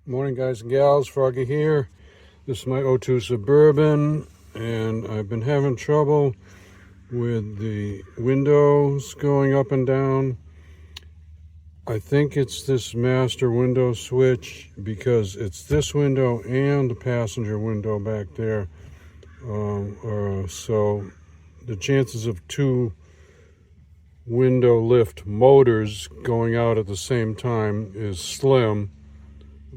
Morning, guys and gals. Froggy here. This is my '02 Suburban, and I've been having trouble with the windows going up and down. I think it's this master window switch, because it's this window and the passenger window back there. So the chances of two window lift motors going out at the same time is slim,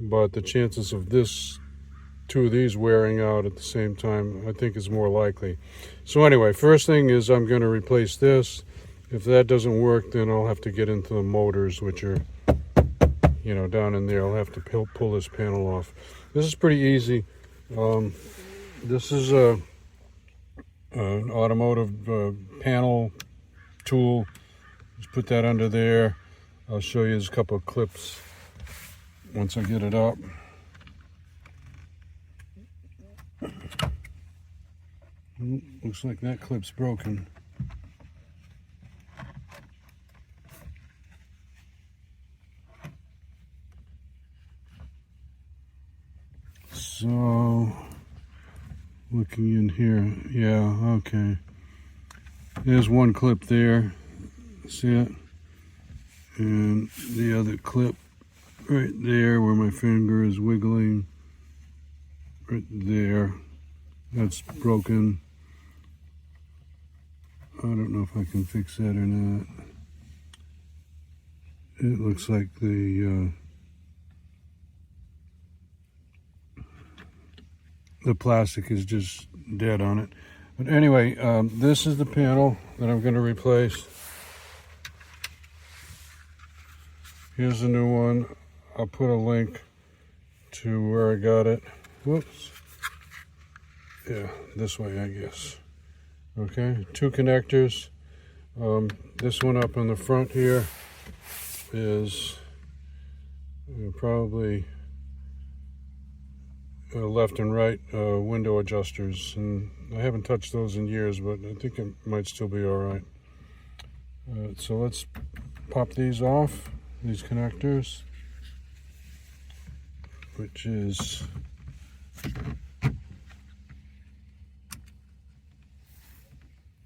but the chances of two of these wearing out at the same time, I think, is more likely. So anyway, first thing is I'm going to replace this. If that doesn't work, then I'll have to get into the motors, which are, down in there. I'll have to pull this panel off. This is pretty easy. This is an automotive panel tool. Just put that under there. I'll show you a couple of clips once I get it up. Looks like that clip's broken. So, looking in here, yeah, okay. There's one clip there, see it? And the other clip right there where my finger is wiggling, right there, that's broken. I don't know if I can fix that or not. It looks like the plastic is just dead on it. But anyway, this is the panel that I'm going to replace. Here's the new one. I'll put a link to where I got it. Whoops. Yeah, this way, I guess. Okay, two connectors. This one up in the front here is probably left and right window adjusters, and I haven't touched those in years, but I think it might still be all right. So let's pop these off, these connectors, which is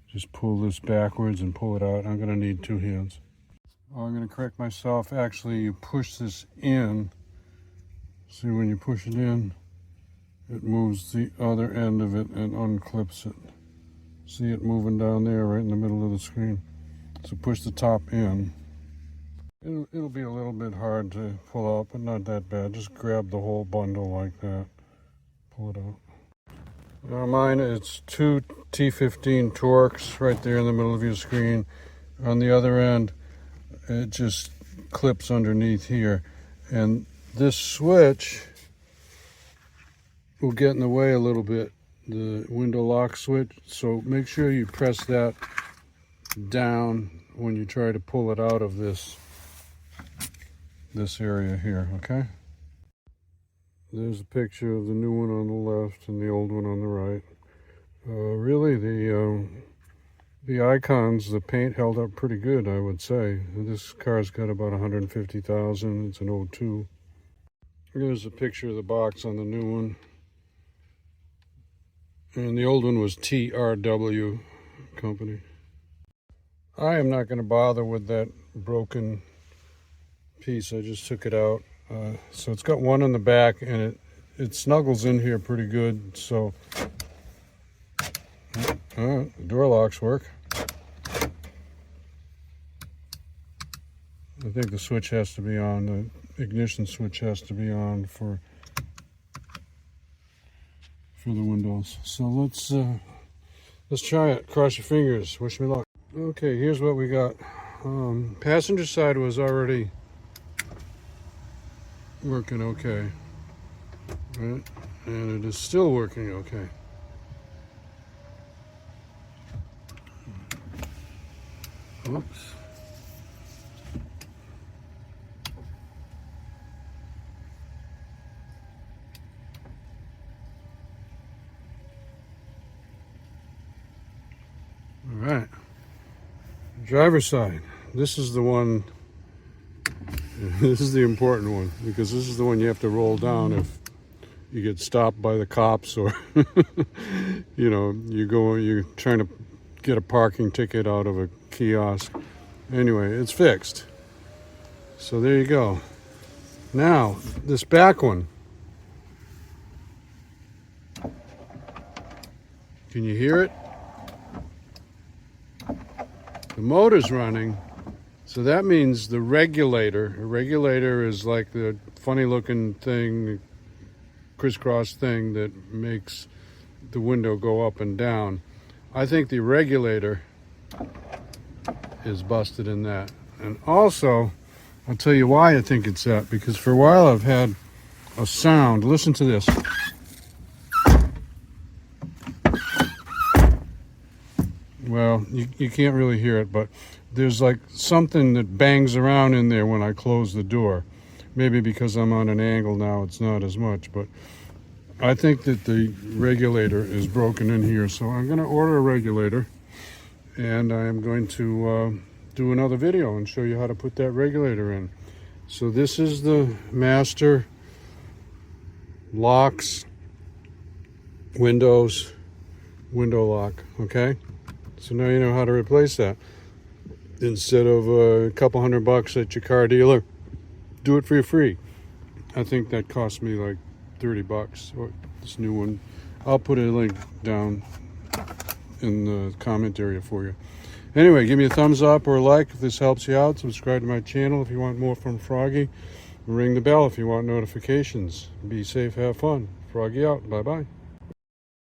just pull this backwards and pull it out. I'm going to need two hands. I'm going to correct myself. Actually, you push this in. See, when you push it in, it moves the other end of it and unclips it. See it moving down there right in the middle of the screen. So push the top in. It'll be a little bit hard to pull out, but not that bad. Just grab the whole bundle like that. Pull it out. Now mine, it's two T15 Torx right there in the middle of your screen. On the other end, it just clips underneath here. And this switch will get in the way a little bit, the window lock switch. So make sure you press that down when you try to pull it out of this area here, okay? There's a picture of the new one on the left and the old one on the right. Really, the icons, the paint held up pretty good, I would say. This car's got about 150,000. It's an '02. Here's a picture of the box on the new one. And the old one was TRW company. I am not going to bother with that broken piece. I just took it out. So it's got one in the back, and it snuggles in here pretty good. So the door locks work. I think the switch has to be on. The ignition switch has to be on for the windows. So let's try it. Cross your fingers. Wish me luck. Okay, here's what we got. Passenger side was already working okay, right? And it is still working okay. Oops. All right. Driver's side. This is the one This is the important one, because this is the one you have to roll down if you get stopped by the cops, or you know, you're trying to get a parking ticket out of a kiosk. Anyway, it's fixed. So there you go. Now, this back one. Can you hear it? The motor's running, so that means the regulator. A regulator is like the funny looking thing, crisscross thing that makes the window go up and down. I think the regulator is busted in that. And also, I'll tell you why I think it's that, because for a while I've had a sound. Listen to this. Well, you can't really hear it, but there's like something that bangs around in there when I close the door. Maybe because I'm on an angle now, it's not as much, but I think that the regulator is broken in here. So I'm going to order a regulator, and I'm going to do another video and show you how to put that regulator in. So this is the master locks, windows, window lock, okay? So now you know how to replace that. Instead of a couple $100 at your car dealer, do it for free. I think that cost me like $30, or this new one. I'll put a link down in the comment area for you. Anyway, give me a thumbs up or a like if this helps you out. Subscribe to my channel if you want more from Froggy. Ring the bell if you want notifications. Be safe, have fun. Froggy out. Bye-bye.